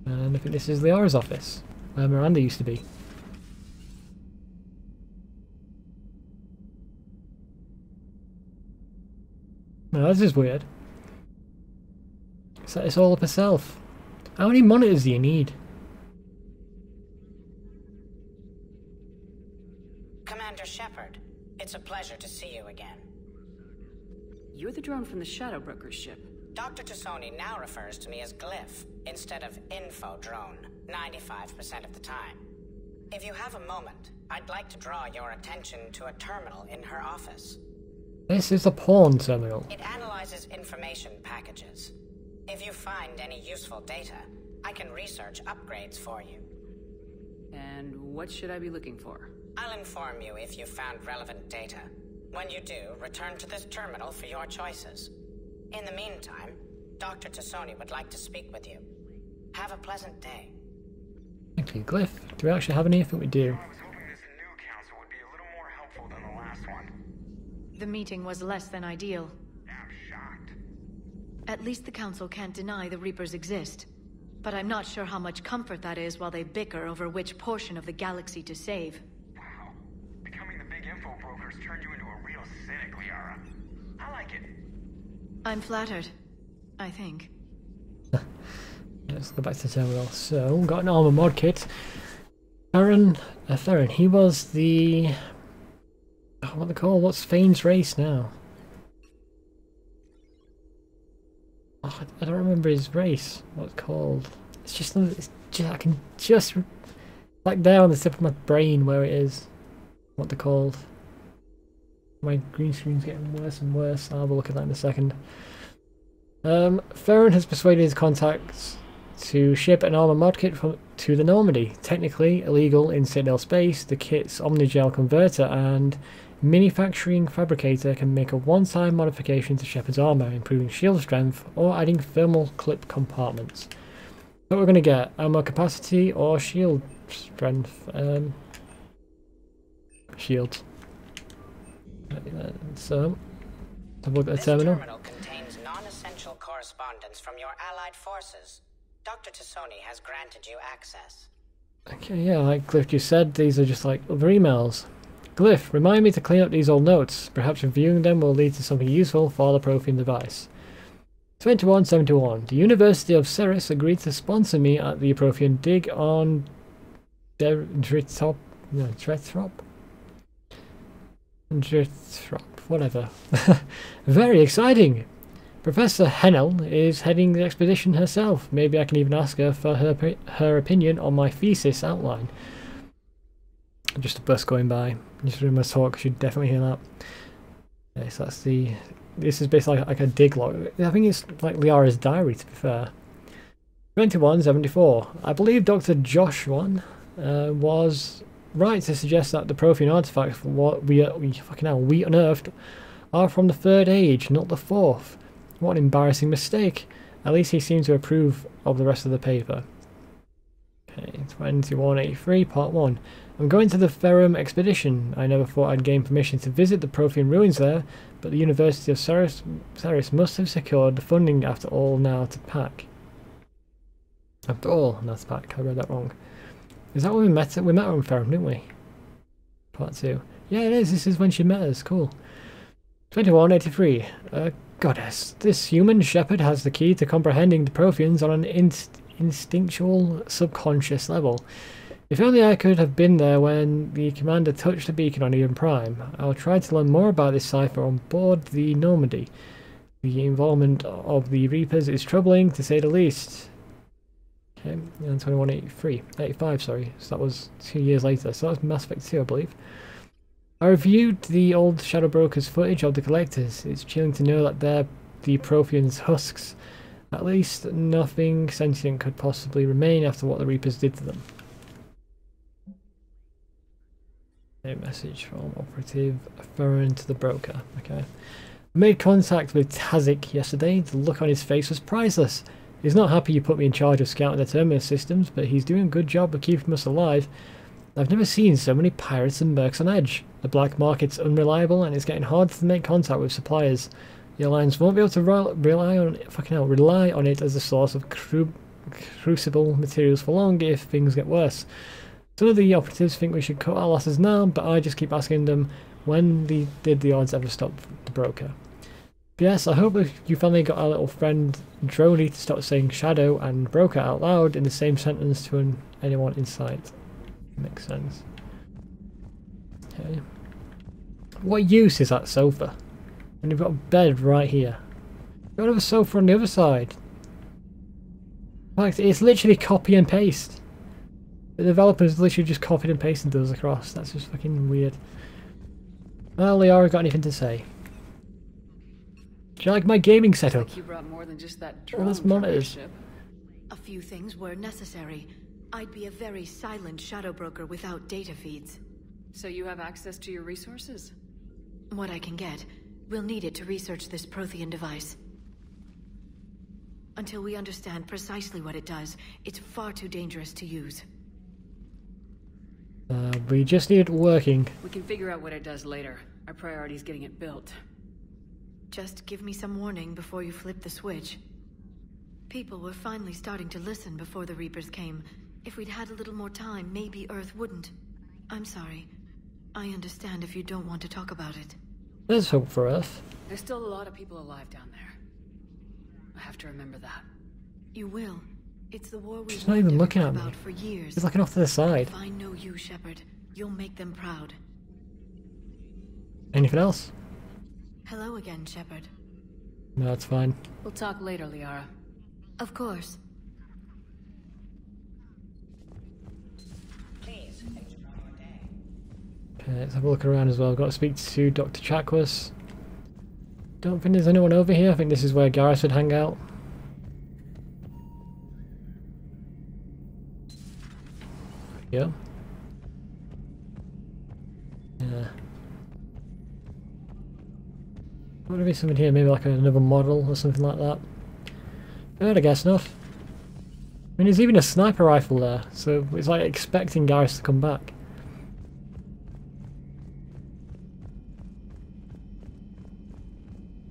And I think this is Liara's office, where Miranda used to be. No, this is weird. It's all up herself. How many monitors do you need? Commander Shepard, it's a pleasure to see you again. You're the drone from the Shadow Broker's ship. Dr. Tassoni now refers to me as Glyph instead of Info Drone 95% of the time. If you have a moment, I'd like to draw your attention to a terminal in her office. This is a pawn terminal. It analyzes information packages. If you find any useful data, I can research upgrades for you. And what should I be looking for? I'll inform you if you found relevant data. When you do, return to this terminal for your choices. In the meantime, Dr. Tassoni would like to speak with you. Have a pleasant day. Thank you, Glyph. Do we actually have anything? We do. I was hoping this new council would be a little more helpful than the last one. The meeting was less than ideal. I'm shocked. At least the council can't deny the Reapers exist. But I'm not sure how much comfort that is while they bicker over which portion of the galaxy to save. Wow. Becoming the big info brokers turned you into a real cynic, Liara. I like it. I'm flattered. I think. Let's go back to the terminal. So, got an armor mod kit. Theron, he was the... what are they called? What's Fane's race now? Oh, I don't remember his race. What it's called. It's just I can just... like there on the tip of my brain where it is. What they're called. My green screen's getting worse and worse. I'll have a look at that in a second. Theron has persuaded his contacts to ship an armor mod kit to the Normandy. Technically illegal in Citadel space, the kit's Omnigel converter and manufacturing fabricator can make a one-time modification to Shepard's armor, improving shield strength or adding thermal clip compartments. What we're going to get, ammo capacity or shield strength? Shields. So, have a look at the terminal. This terminal contains non-essential correspondence from your allied forces. Dr. Tassoni has granted you access. Okay, yeah, like Glyph just said, these are just like other emails. Glyph, remind me to clean up these old notes. Perhaps reviewing them will lead to something useful for the Prothean device. 2171. The University of Ceres agreed to sponsor me at the Prothean dig on Drithrop, whatever. Very exciting! Professor Hennel is heading the expedition herself. Maybe I can even ask her for her opinion on my thesis outline. Just a bus going by. Just during my talk, you should definitely hear that. Okay, so that's the... this is basically like a dig log. I think it's like Liara's diary, to be fair. 2174. I believe Dr. Joshua was right to suggest that the Prothean artifacts what we unearthed are from the Third Age, not the Fourth. What an embarrassing mistake. At least he seemed to approve of the rest of the paper. Okay, 2183, part 1. I'm going to the Ferrum expedition. I never thought I'd gain permission to visit the Prothean ruins there, but the University of Ceres must have secured the funding after all now to pack. After all, now to pack. I read that wrong. Is that when we met her? We met her on Ferrum, didn't we? Part 2. Yeah, it is. This is when she met us. Cool. 2183. Goddess, this human shepherd has the key to comprehending the Protheans on an instinctual, subconscious level. If only I could have been there when the commander touched the beacon on Ian Prime. I'll try to learn more about this cipher on board the Normandy. The involvement of the Reapers is troubling, to say the least. Okay, and 2183. 85, sorry. So that was 2 years later. So that was Mass Effect 2, I believe. I reviewed the old Shadow Broker's footage of the Collectors. It's chilling to know that they're the Prothean's husks. At least nothing sentient could possibly remain after what the Reapers did to them. A message from Operative Theron to the broker. Okay. I made contact with Tazik yesterday. The look on his face was priceless. He's not happy you put me in charge of scouting the terminus systems, but he's doing a good job of keeping us alive. I've never seen so many pirates and mercs on edge. The black market's unreliable and it's getting hard to make contact with suppliers. The Alliance won't be able to rely on it as a source of crude crucible materials for long if things get worse. Some of the operatives think we should cut our losses now, but I just keep asking them when did the odds ever stop the broker. Yes, I hope you finally got our little friend Droney to stop saying shadow and broker out loud in the same sentence to anyone in sight. Makes sense. Okay. What use is that sofa? And you've got a bed right here. You've got another sofa on the other side. Like, it's literally copy and paste. The developers literally just copied and pasted those across. That's just fucking weird. Well, Liara, got anything to say? Do you like my gaming setup? Like you brought more than just that All those drone from your monitors. ship. A few things were necessary. I'd be a very silent shadow broker without data feeds. So you have access to your resources? What I can get. We'll need it to research this Prothean device. Until we understand precisely what it does, it's far too dangerous to use. We just need it working. We can figure out what it does later. Our priority is getting it built. Just give me some warning before you flip the switch. People were finally starting to listen before the Reapers came. If we'd had a little more time, maybe Earth wouldn't. I'm sorry. I understand if you don't want to talk about it. There's hope for Earth. There's still a lot of people alive down there. I have to remember that. You will. It's the war She's we've not even warned looking everyone at me. about for years. She's looking off to the side. If I know you, Shepard, you'll make them proud. Anything else? Hello again, Shepard. No, it's fine. We'll talk later, Liara. Of course. Please enjoy your day. Okay, let's have a look around as well. Got to speak to Dr. Chakwas. Don't think there's anyone over here. I think this is where Garrus would hang out. Yeah. Yeah. Would there be something here? Maybe like another model or something like that. Good, I guess not. I mean, there's even a sniper rifle there, so it's like expecting Garrus to come back.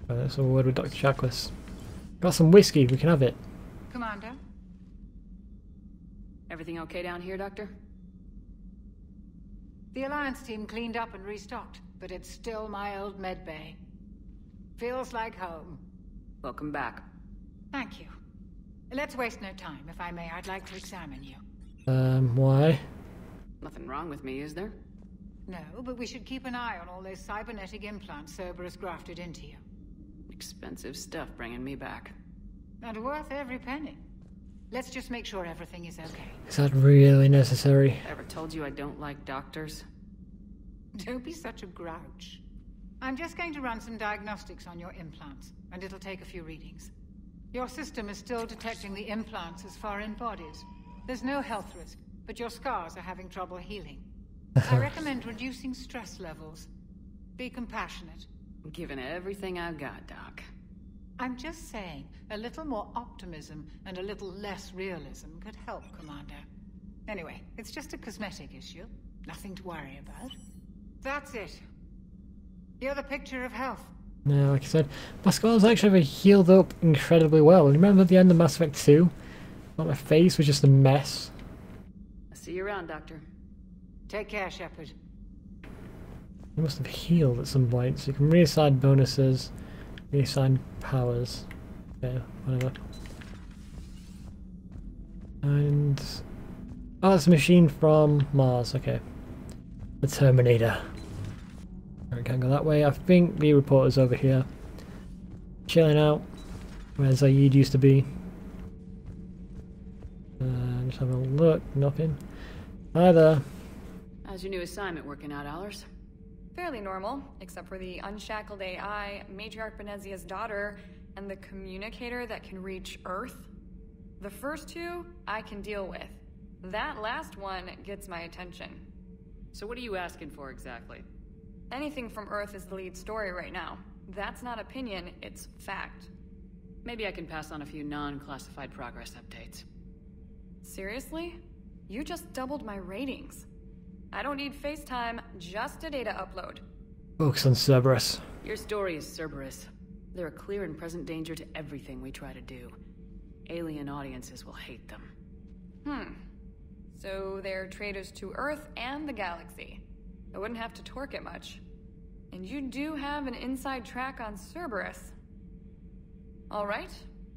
Right, let's have a word with Dr. Chakwas. Got some whiskey, we can have it. Commander? Everything okay down here, Doctor? The Alliance team cleaned up and restocked, but it's still my old medbay. Feels like home. Welcome back. Thank you. Let's waste no time. If I may, I'd like to examine you. Why? Nothing wrong with me, is there? No, but we should keep an eye on all those cybernetic implants Cerberus grafted into you. Expensive stuff bringing me back. And worth every penny. Let's just make sure everything is okay. Is that really necessary? Ever told you I don't like doctors? Don't be such a grouch. I'm just going to run some diagnostics on your implants, and it'll take a few readings. Your system is still detecting the implants as foreign bodies. There's no health risk, but your scars are having trouble healing. I recommend reducing stress levels. Be compassionate. I'm giving everything I've got, Doc. I'm just saying, a little more optimism and a little less realism could help, Commander. Anyway, it's just a cosmetic issue. Nothing to worry about. That's it. You're the picture of health. No, like I said, my scars actually have healed up incredibly well. Remember at the end of Mass Effect 2? Like my face was just a mess. I'll see you around, Doctor. Take care, Shepard. You must have healed at some point, so you can reassign bonuses, reassign powers. Okay, whatever. And... oh, it's a machine from Mars, okay. The Terminator. Alright, can't go that way. I think the reporter's over here. Chilling out. Where Zaid used to be. Just having a look, nothing. Hi there. How's your new assignment working out, Allers? Fairly normal, except for the unshackled AI, Matriarch Benezia's daughter, and the communicator that can reach Earth. The first two, I can deal with. That last one gets my attention. So what are you asking for exactly? Anything from Earth is the lead story right now. That's not opinion, it's fact. Maybe I can pass on a few non-classified progress updates. Seriously? You just doubled my ratings. I don't need FaceTime, just a data upload. Focus on Cerberus. Your story is Cerberus. They're a clear and present danger to everything we try to do. Alien audiences will hate them. So they're traitors to Earth and the galaxy. I wouldn't have to torque it much. And you do have an inside track on Cerberus. Alright,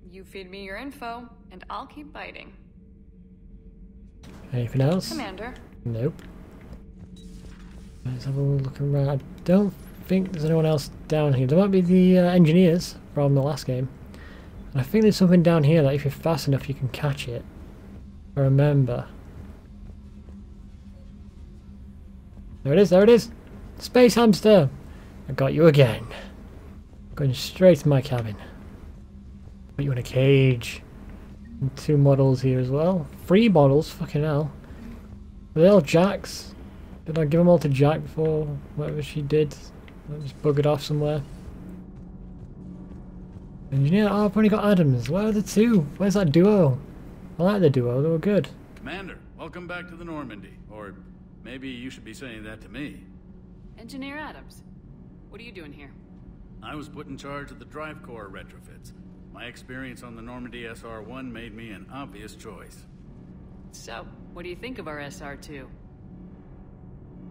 you feed me your info, and I'll keep biting. Anything else? Commander. Nope. Let's have a look around. I don't think there's anyone else down here. There might be the engineers from the last game. And I think there's something down here that if you're fast enough you can catch it. I remember. There it is, there it is! Space hamster! I got you again. Going straight to my cabin. Put you in a cage. And 2 models here as well. 3 models, fucking hell. Are they all Jacks? Did I give them all to Jack before whatever she did? I just buggered off somewhere. Engineer, oh, I've only got Adams. Where are the 2? Where's that duo? I like the duo, they were good. Commander, welcome back to the Normandy. Or maybe you should be saying that to me. Engineer Adams, what are you doing here? I was put in charge of the drive core retrofits. My experience on the Normandy SR-1 made me an obvious choice. So, what do you think of our SR-2?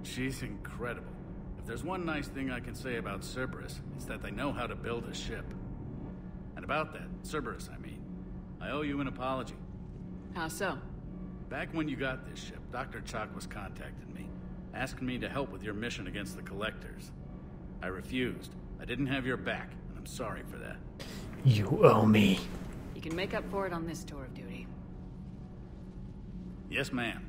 She's incredible. If there's one nice thing I can say about Cerberus, it's that they know how to build a ship. And about that, Cerberus, I mean, I owe you an apology. How so? Back when you got this ship, Dr. Chakwas contacted me, asking me to help with your mission against the Collectors. I refused. I didn't have your back, and I'm sorry for that. You owe me. You can make up for it on this tour of duty. Yes, ma'am.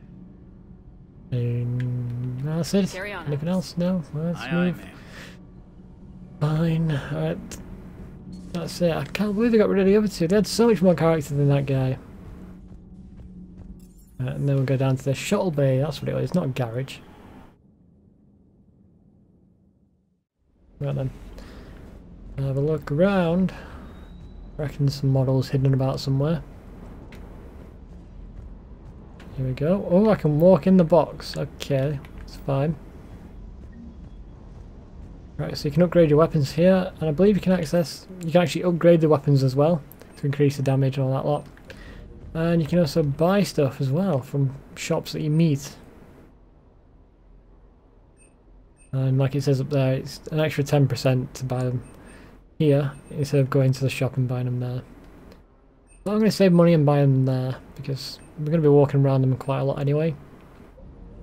That's it. Carry on, Anything Alex. else? No? Let's Aye, move. ma'am. Fine. Alright. That's it. I can't believe they got rid of the other 2. They had so much more character than that guy. And then we'll go down to the shuttle bay. That's what it is, not a garage. Right then. Have a look around. Reckon there's some models hidden about somewhere. Here we go. Oh, I can walk in the box. Okay, it's fine. Right, so you can upgrade your weapons here, and I believe you can actually upgrade the weapons as well to increase the damage and all that lot. And you can also buy stuff as well from shops that you meet. And like it says up there, it's an extra 10% to buy them here instead of going to the shop and buying them there. So I'm going to save money and buy them there because we're going to be walking around them quite a lot anyway.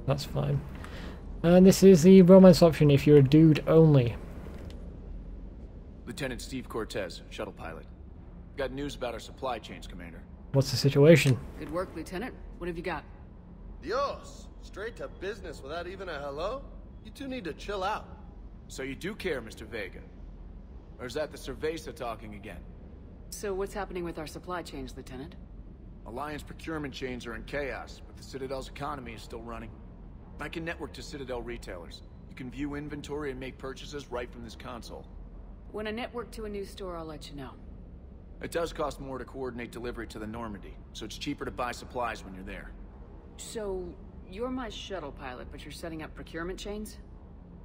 That's fine. And this is the romance option if you're a dude only. Lieutenant Steve Cortez, shuttle pilot. Got news about our supply chains, Commander. What's the situation? Good work, Lieutenant. What have you got? Dios! Straight to business without even a hello? You two need to chill out. So you do care, Mr. Vega? Or is that the Cerveza talking again? So what's happening with our supply chains, Lieutenant? Alliance procurement chains are in chaos, but the Citadel's economy is still running. I can network to Citadel retailers. You can view inventory and make purchases right from this console. When I network to a new store, I'll let you know. It does cost more to coordinate delivery to the Normandy, so it's cheaper to buy supplies when you're there. So, you're my shuttle pilot, but you're setting up procurement chains?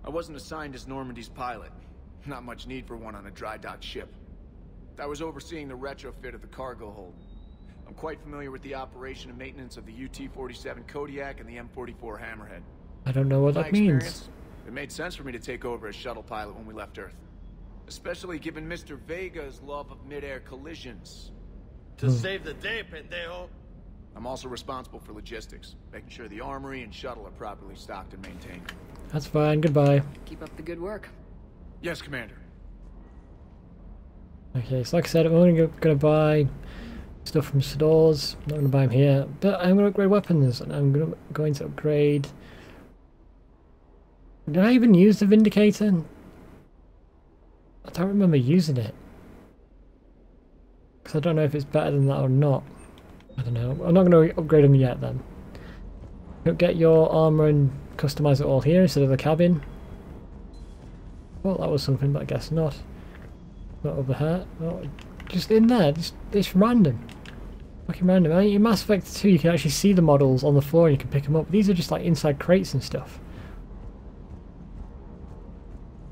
I wasn't assigned as Normandy's pilot. Not much need for one on a dry dock ship. I was overseeing the retrofit of the cargo hold. I'm quite familiar with the operation and maintenance of the UT-47 Kodiak and the M44 Hammerhead. I don't know what My that means. experience, it made sense for me to take over as shuttle pilot when we left Earth. Especially given Mr. Vega's love of mid-air collisions. To save the day, pendejo. I'm also responsible for logistics, making sure the armory and shuttle are properly stocked and maintained. That's fine, goodbye. Keep up the good work. Yes, Commander. Okay, so like I said, I'm only going to buy stuff from stores. I'm not going to buy them here, but I'm going to upgrade weapons, and I'm going to upgrade... Did I even use the Vindicator? I don't remember using it. Because I don't know if it's better than that or not. I don't know. I'm not going to upgrade them yet then. You'll get your armor and customize it all here instead of the cabin. Well, that was something, but I guess not. Not over here. Oh, just in there. It's random. Fucking random. I mean, in Mass Effect 2 you can actually see the models on the floor and you can pick them up. These are just like inside crates and stuff.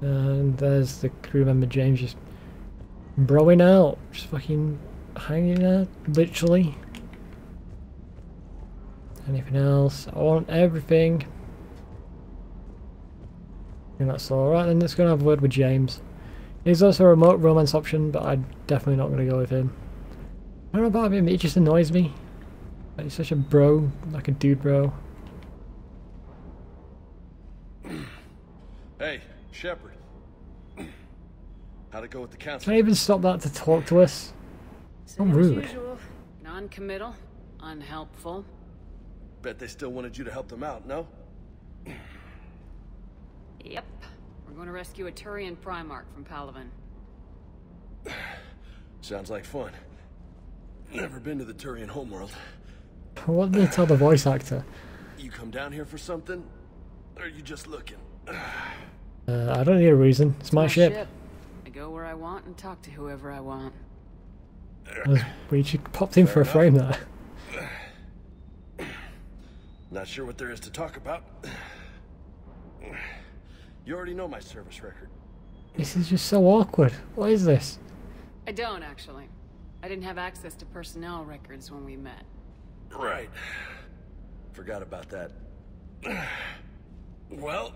And there's the crew member James just broing out. Just fucking hanging there, literally. Anything else? I want everything. And that's alright, then let's go and have a word with James. There's also a remote romance option, but I'm definitely not going to go with him. I don't know about him, it just annoys me. Like, he's such a bro, like a dude bro. Hey, Shepard. How'd it go with the council? Can I even stop that to talk to us? So rude. Usual. Non-committal, unhelpful. Bet they still wanted you to help them out, no? Yep. We're going to rescue a Turian Primarch from Palaven. Sounds like fun. Never been to the Turian homeworld. What did they tell the voice actor? You come down here for something? Or are you just looking? I don't need a reason. It's my ship. I go where I want and talk to whoever I want. We just popped in for a frame there. Not sure what there is to talk about. You already know my service record. This is just so awkward. What is this? I don't, actually. I didn't have access to personnel records when we met. Right. Forgot about that. Well...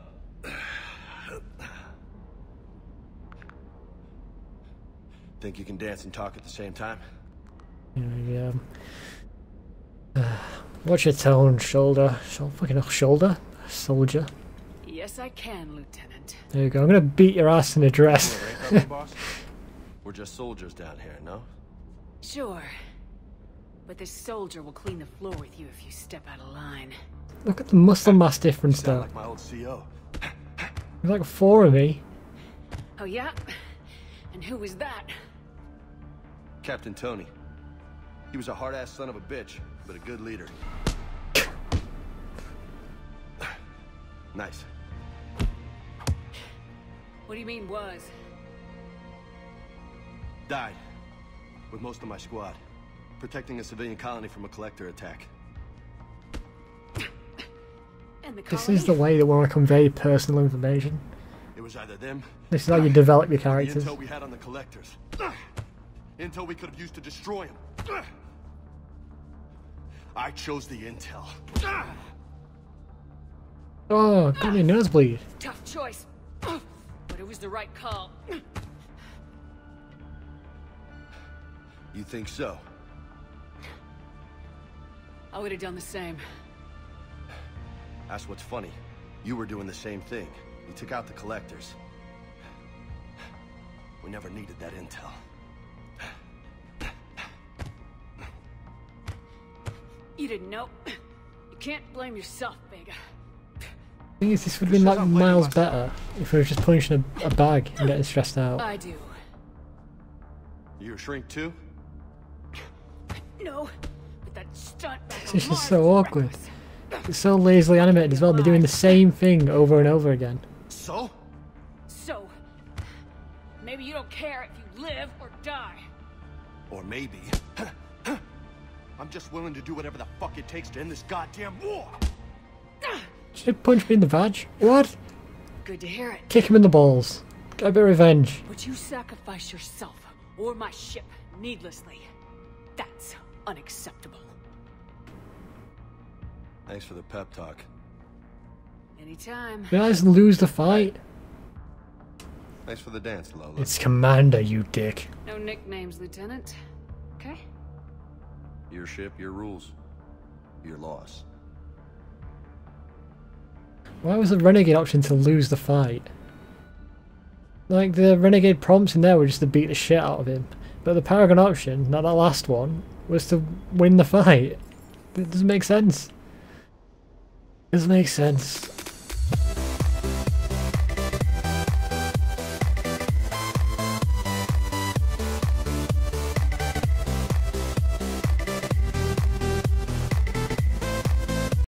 Think you can dance and talk at the same time? Yeah. Watch your tone, shoulder. Fucking shoulder? Soldier. Yes, I can, Lieutenant. There you go. I'm gonna beat your ass in a dress. We're just soldiers down here, no? Sure. But this soldier will clean the floor with you if you step out of line. Look at the muscle mass difference Sound though. like my old CO. There's like 4 of me. Oh yeah? And who was that? Captain Tony. He was a hard-ass son of a bitch, but a good leader. Nice. What do you mean was? Died. With most of my squad. Protecting a civilian colony from a collector attack. And the colony? This is the way that we want to convey personal information. It was either them... This is how you develop your characters. The intel we had on the collectors. Intel we could have used to destroy them. I chose the intel. Oh, got me a nosebleed. Tough choice. But it was the right call. You think so? I would have done the same. That's what's funny. You were doing the same thing. You took out the collectors. We never needed that intel. You didn't know. You can't blame yourself, Vega. The thing is, this would have been like miles better if we were just punching a bag and getting stressed out. I do. You're a shrink too? No, but that stunt. This is so awkward. It's so lazily animated as well. They're doing the same thing over and over again. So? So, maybe you don't care if you live or die. Or maybe... I'm just willing to do whatever the fuck it takes to end this goddamn war! Did you punch me in the vag? What? Good to hear it. Kick him in the balls. Get a bit of revenge. Would you sacrifice yourself or my ship needlessly? That's unacceptable. Thanks for the pep talk. Anytime. Did I just lose the fight? Thanks for the dance, Lola. It's Commander, you dick. No nicknames, Lieutenant. Okay? Your ship, your rules. Your loss. Why was the Renegade option to lose the fight? Like, the Renegade prompts in there were just to beat the shit out of him. But the Paragon option, not that last one, was to win the fight. It doesn't make sense. It doesn't make sense.